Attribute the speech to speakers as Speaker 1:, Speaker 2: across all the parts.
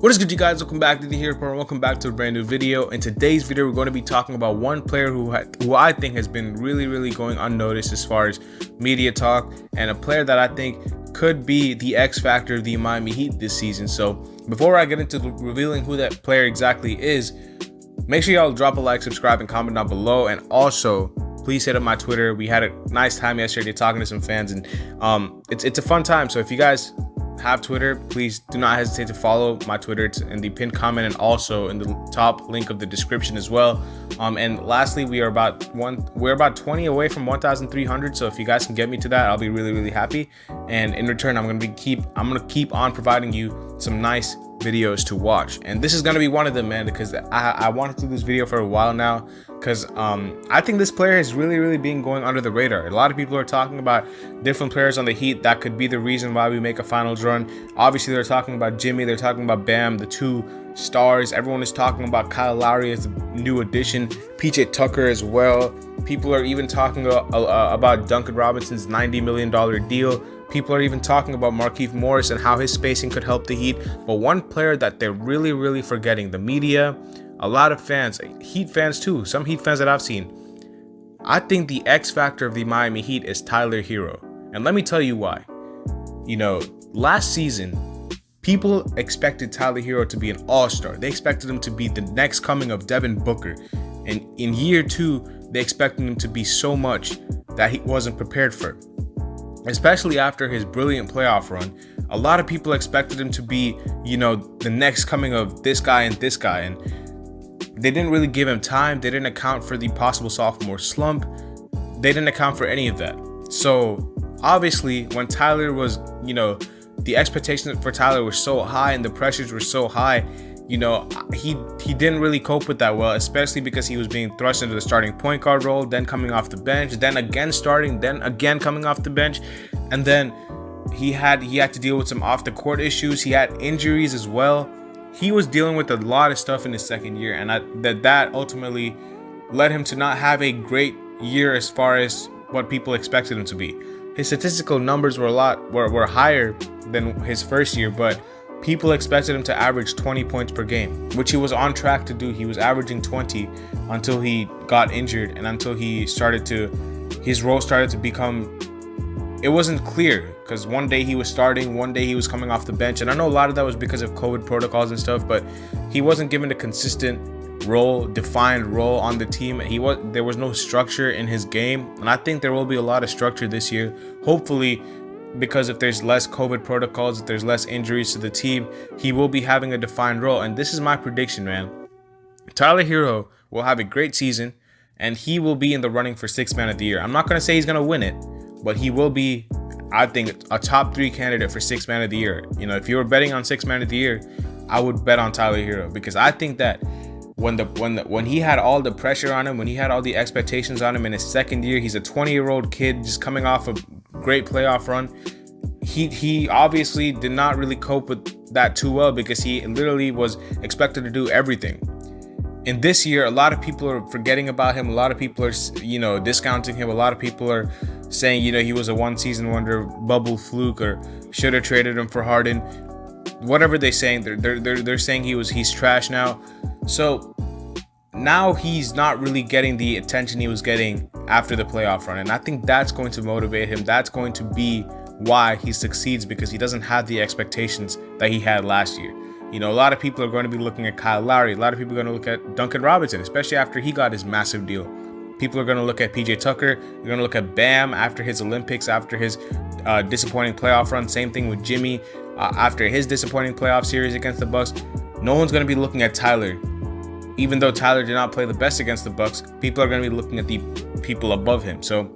Speaker 1: What is good, you guys? Welcome back to the Herro Report. Welcome back to a brand new video. In today's video, we're going to be talking about one player who I think has been really going unnoticed as far as media talk, and a player that I think could be the X factor of the Miami Heat this season. So before I get into revealing who that player exactly is, make sure y'all drop a like, subscribe, and comment down below. And also, please hit up my Twitter. We had a nice time yesterday talking to some fans, and it's a fun time. So if you guys have Twitter, please do not hesitate to follow my Twitter. It's in the pinned comment and also in the top link of the description as well. And lastly, we're about 20 away from 1,300. So if you guys can get me to that, I'll be really happy. And in return, I'm gonna keep on providing you some nice videos to watch, and this is gonna be one of them, man, because I wanted to do this video for a while now, because I think this player is really being going under the radar. A lot of people are talking about different players on the Heat that could be the reason why we make a finals run. Obviously, they're talking about Jimmy, they're talking about Bam, the two stars. Everyone is talking about Kyle Lowry as a new addition, PJ Tucker as well. People are even talking about Duncan Robinson's $90 million deal. People are even talking about Markieff Morris and how his spacing could help the Heat. But one player that they're really forgetting, the media, a lot of fans, Heat fans too, some Heat fans that I've seen, I think the X factor of the Miami Heat is Tyler Herro. And let me tell you why. You know, last season, people expected Tyler Herro to be an all-star. They expected him to be the next coming of Devin Booker. And in year two, they expected him to be so much that he wasn't prepared for. Especially after his brilliant playoff run, a lot of people expected him to be, you know, the next coming of this guy and this guy, and they didn't really give him time. They didn't account for the possible sophomore slump. They didn't account for any of that. So obviously, when Tyler was, you know, the expectations for Tyler were so high and the pressures were so high, you know, he didn't really cope with that well, especially because he was being thrust into the starting point guard role, then coming off the bench, then again starting, then again coming off the bench, and then he had to deal with some off the court issues. He had injuries as well. He was dealing with a lot of stuff in his second year, and that ultimately led him to not have a great year as far as what people expected him to be. His statistical numbers were higher than his first year, but people expected him to average 20 points per game, which he was on track to do. He was averaging 20 until he got injured and until his role started to become, it wasn't clear, because one day he was starting, one day he was coming off the bench. And I know a lot of that was because of COVID protocols and stuff, but he wasn't given a consistent role, defined role on the team. There was no structure in his game. And I think there will be a lot of structure this year, hopefully, because if there's less COVID protocols, if there's less injuries to the team, he will be having a defined role. And this is my prediction, man. Tyler Herro will have a great season, and he will be in the running for Sixth Man of the Year. I'm not going to say he's going to win it, but he will be, I think, a top 3 candidate for Sixth Man of the Year. You know, if you were betting on Sixth Man of the Year, I would bet on Tyler Herro, because I think that when he had all the pressure on him, when he had all the expectations on him in his second year, he's a 20-year-old kid just coming off a great playoff run. He obviously did not really cope with that too well, because he literally was expected to do everything. In this year, a lot of people are forgetting about him. A lot of people are, you know, discounting him. A lot of people are saying, you know, he was a one-season wonder, bubble fluke, or should have traded him for Harden. Whatever they're saying, they're saying he's trash now. So now he's not really getting the attention he was getting after the playoff run, and I think that's going to motivate him. That's going to be why he succeeds, because he doesn't have the expectations that he had last year. You know, a lot of people are going to be looking at Kyle Lowry. A lot of people are going to look at Duncan Robinson, especially after he got his massive deal. People are going to look at PJ Tucker. They're going to look at Bam after his Olympics, after his disappointing playoff run. Same thing with Jimmy after his disappointing playoff series against the Bucks. No one's going to be looking at Tyler. Even though Tyler did not play the best against the Bucks, people are going to be looking at the people above him. So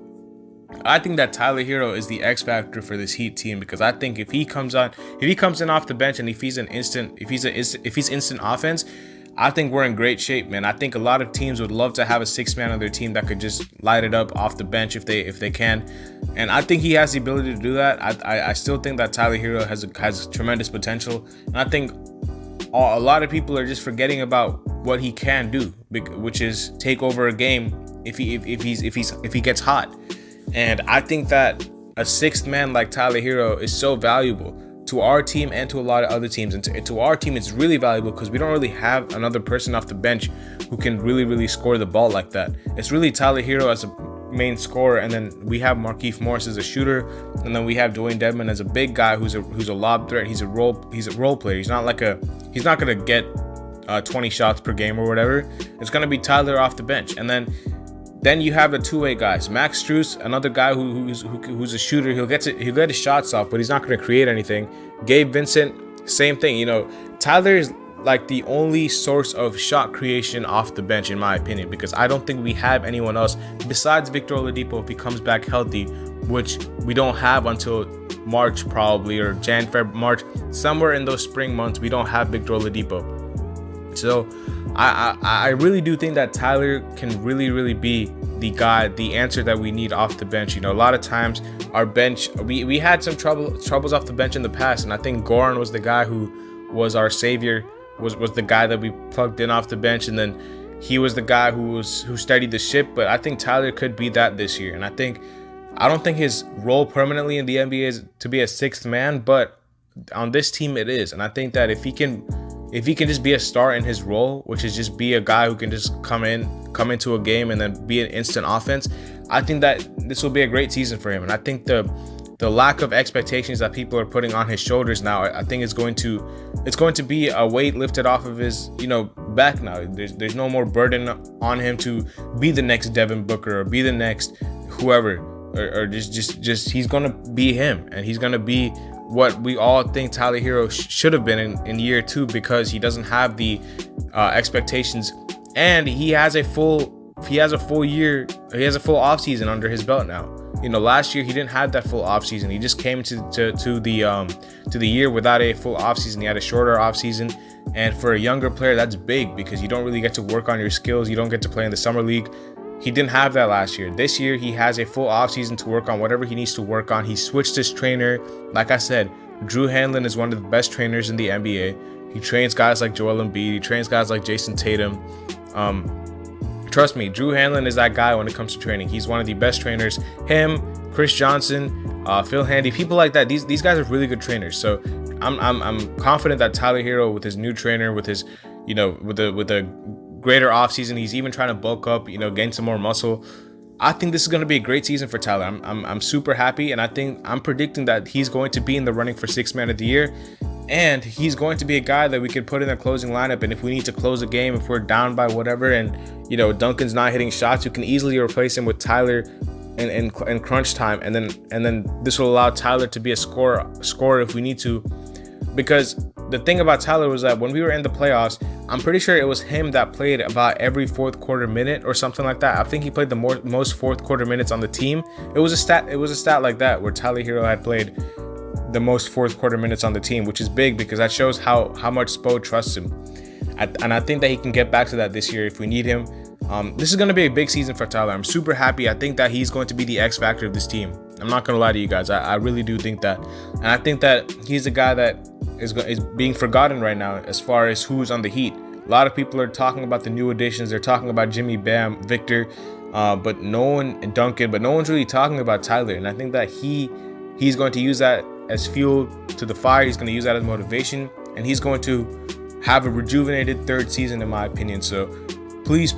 Speaker 1: I think that Tyler Herro is the X factor for this Heat team, because I think if he comes in off the bench, and if he's instant offense, I think we're in great shape, man. I think a lot of teams would love to have a sixth man on their team that could just light it up off the bench if they can. And I think he has the ability to do that. I still think that Tyler Herro has tremendous potential, and I think a lot of people are just forgetting about what he can do, which is take over a game if he gets hot. And I think that a sixth man like Tyler Herro is so valuable. to our team and to a lot of other teams. And to our team, it's really valuable because we don't really have another person off the bench who can really score the ball like that. It's really Tyler Herro as a main scorer, and then we have Markieff Morris as a shooter, and then we have Dwayne Dedmon as a big guy who's a lob threat. He's a role player. He's not gonna get 20 shots per game or whatever. It's gonna be Tyler off the bench, and then you have the two-way guys. Max Strus, another guy who's a shooter. He'll get his shots off, but he's not going to create anything. Gabe Vincent, same thing. You know, Tyler is like the only source of shot creation off the bench, in my opinion, because I don't think we have anyone else besides Victor Oladipo if he comes back healthy, which we don't have until March probably, or Jan, Feb, March, somewhere in those spring months. We don't have Victor Oladipo. So I really do think that Tyler can really be the guy, the answer that we need off the bench. You know, a lot of times our bench, we had some troubles off the bench in the past, and I think Goran was the guy who was our savior, was the guy that we plugged in off the bench, and then he was the guy who steadied the ship. But I think Tyler could be that this year, and I don't think his role permanently in the NBA is to be a sixth man, but on this team it is. And I think that if he can just be a star in his role, which is just be a guy who can just come into a game and then be an instant offense, I think that this will be a great season for him. And I think the lack of expectations that people are putting on his shoulders now, I think it's going to be a weight lifted off of his, back now. There's no more burden on him to be the next Devin Booker or be the next whoever, or just he's gonna be him, and he's gonna be what we all think Tyler Herro should have been in year 2, because he doesn't have the expectations, and he has a full year, he has a full offseason under his belt now. Last year he didn't have that full offseason. He just came to the year without a full offseason. He had a shorter offseason, and for a younger player, that's big because you don't really get to work on your skills. You don't get to play in the summer league. He didn't have that last year. This year, he has a full offseason to work on whatever he needs to work on. He switched his trainer. Like I said, Drew Hanlon is one of the best trainers in the NBA. He trains guys like Joel Embiid. He trains guys like Jason Tatum. Trust me, Drew Hanlon is that guy when it comes to training. He's one of the best trainers. Him, Chris Johnson, Phil Handy, people like that. These guys are really good trainers. So I'm confident that Tyler Herro, with his new trainer, with his with a greater offseason, he's even trying to bulk up, gain some more muscle. I think this is going to be a great season for Tyler. I'm super happy, and I'm predicting that he's going to be in the running for Sixth Man of the Year, and he's going to be a guy that we could put in a closing lineup. And if we need to close a game, if we're down by whatever, and Duncan's not hitting shots, you can easily replace him with Tyler in crunch time, and then this will allow Tyler to be a scorer if we need to. Because the thing about Tyler was that when we were in the playoffs, I'm pretty sure it was him that played about every fourth quarter minute or something like that. I think he played the most fourth quarter minutes on the team. It was a stat like that where Tyler Herro had played the most fourth quarter minutes on the team, which is big because that shows how much Spo trusts him. And I think that he can get back to that this year if we need him. This is going to be a big season for Tyler. I'm super happy. I think that he's going to be the X factor of this team. I'm not going to lie to you guys. I really do think that. And I think that he's a guy that is being forgotten right now as far as who's on the Heat. A lot of people are talking about the new additions. They're talking about Jimmy, Bam, Victor, but no one, and Duncan, but no one's really talking about Tyler. And I think that he's going to use that as fuel to the fire. He's going to use that as motivation, and he's going to have a rejuvenated third season, in my opinion. So please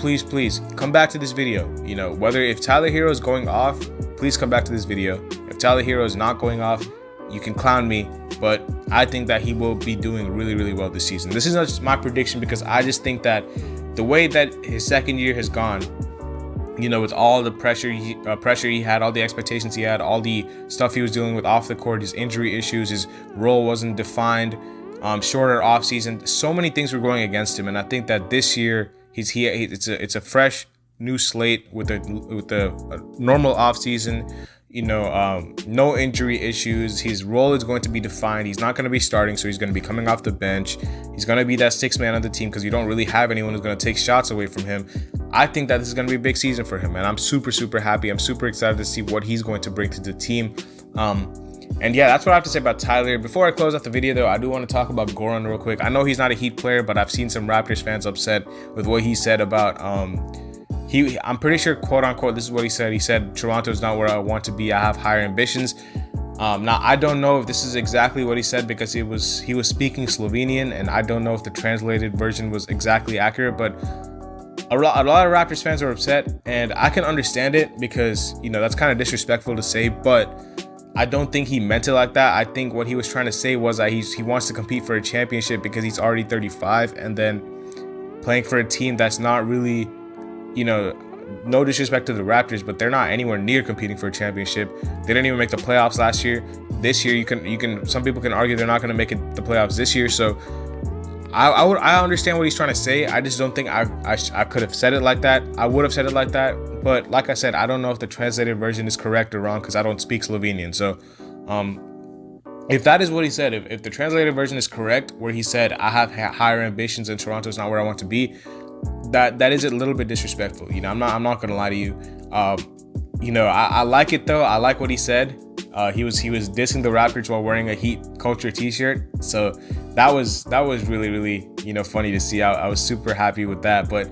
Speaker 1: come back to this video. Whether if Tyler Herro is going off, please come back to this video. If Tyler Herro is not going off, you can clown me, but I think that he will be doing really well this season. This is not just my prediction, because I just think that the way that his second year has gone, with all the pressure he had, all the expectations he had, all the stuff he was dealing with off the court, his injury issues, his role wasn't defined, shorter offseason, so many things were going against him. And I think that this year it's a fresh new slate with a normal offseason. No injury issues. His role is going to be defined. He's not going to be starting, so he's going to be coming off the bench. He's going to be that sixth man of the team because you don't really have anyone who's going to take shots away from him. I think that this is going to be a big season for him, and I'm super happy. I'm super excited to see what he's going to bring to the team. And yeah, that's what I have to say about Tyler. Before I close out the video, though, I do want to talk about Goran real quick. I know he's not a Heat player, but I've seen some Raptors fans upset with what he said about I'm pretty sure, quote unquote, this is what he said. He said, "Toronto is not where I want to be. I have higher ambitions." Now I don't know if this is exactly what he said because he was speaking Slovenian, and I don't know if the translated version was exactly accurate, but a lot of Raptors fans are upset, and I can understand it because, you know, that's kind of disrespectful to say, but I don't think he meant it like that. I think what he was trying to say was that he wants to compete for a championship because he's already 35, and then playing for a team that's not really, you know, no disrespect to the Raptors, but they're not anywhere near competing for a championship. They didn't even make the playoffs last year. This year, you can some people can argue they're not going to make it the playoffs this year. So I understand what he's trying to say. I just don't think I could have said it like that. I would have said it like that, but like I said, I don't know if the translated version is correct or wrong because I don't speak Slovenian. So if that is what he said, if the translated version is correct, where he said I have higher ambitions and Toronto's not where I want to be, that is a little bit disrespectful. You know, I'm not gonna lie to you. You know, I like it though. I like what he said. He was dissing the Raptors while wearing a Heat culture T-shirt. So that was really, you know, funny to see. I was super happy with that. But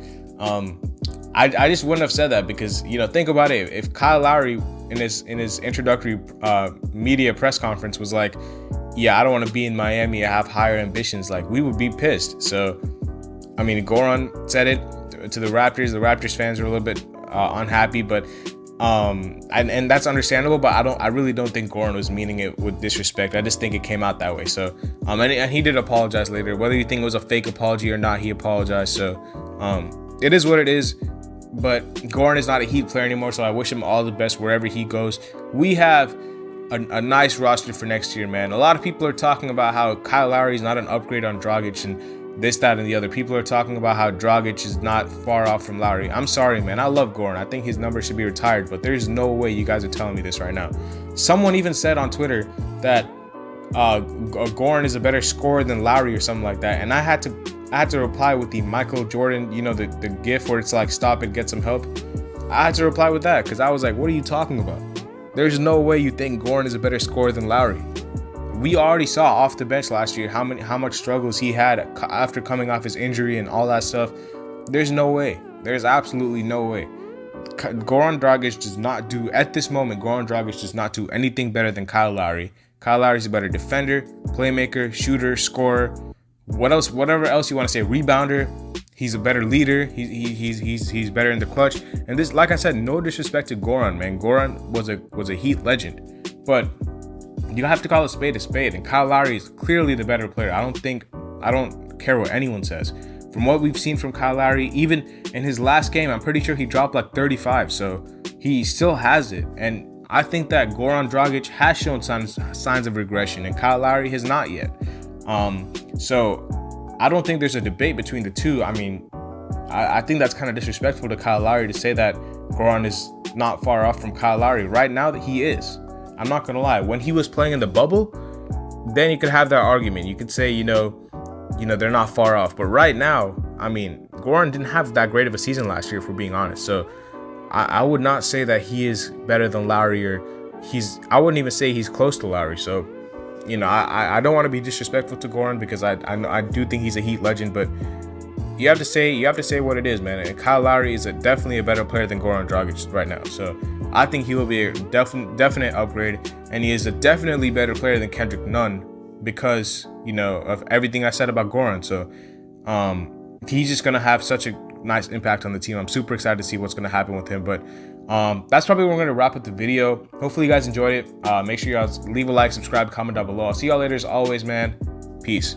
Speaker 1: I just wouldn't have said that because, you know, think about it. If Kyle Lowry in his introductory media press conference was like, yeah, I don't want to be in Miami, I have higher ambitions, like, we would be pissed. So I mean, Goran said it to the Raptors. The Raptors fans are a little bit unhappy, but and that's understandable. But I really don't think Goran was meaning it with disrespect. I just think it came out that way. So and he did apologize later. Whether you think it was a fake apology or not, he apologized. So it is what it is. But Goran is not a Heat player anymore, so I wish him all the best wherever he goes. We have a nice roster for next year, man. A lot of people are talking about how Kyle Lowry is not an upgrade on Dragic and this, that, and the other. People are talking about how Dragic is not far off from Lowry. I'm sorry, man. I love Goran. I think his number should be retired, but there's no way you guys are telling me this right now. Someone even said on Twitter that Goran is a better scorer than Lowry or something like that, and I had to reply with the Michael Jordan, you know, the gif where it's like, stop it, get some help. I had to reply with that because I was like, what are you talking about? There's no way you think Goran is a better scorer than Lowry. We already saw off the bench last year how much struggles he had after coming off his injury and all that stuff. There's no way. There's absolutely no way. Goran Dragic does not do, at this moment, Goran Dragic does not do anything better than Kyle Lowry. Kyle Lowry is a better defender, playmaker, shooter, scorer, whatever else you want to say, rebounder. He's a better leader. He's better in the clutch. And this, like I said, no disrespect to Goran, man. Goran was a Heat legend, but you have to call a spade, and Kyle Lowry is clearly the better player. I don't care what anyone says. From what we've seen from Kyle Lowry, even in his last game, I'm pretty sure he dropped like 35, so he still has it. And I think that Goran Dragic has shown signs of regression, and Kyle Lowry has not yet. So I don't think there's a debate between the two. I mean, I think that's kind of disrespectful to Kyle Lowry to say that Goran is not far off from Kyle Lowry. Right now, that he is. I'm not gonna lie. When he was playing in the bubble, then you could have that argument. You could say, you know, they're not far off. But right now, I mean, Goran didn't have that great of a season last year, if we're being honest. So I would not say that he is better than Lowry, or I wouldn't even say he's close to Lowry. So, you know, I don't want to be disrespectful to Goran because I do think he's a Heat legend, but you have to say what it is, man. And Kyle Lowry is definitely a better player than Goran Dragic right now. So I think he will be a definite upgrade, and he is a definitely better player than Kendrick Nunn because, you know, of everything I said about Goran. So he's just gonna have such a nice impact on the team. I'm super excited to see what's gonna happen with him. But that's probably where we're gonna wrap up the video. Hopefully you guys enjoyed it. Make sure you guys leave a like, subscribe, comment down below. I'll see y'all later as always, man. Peace.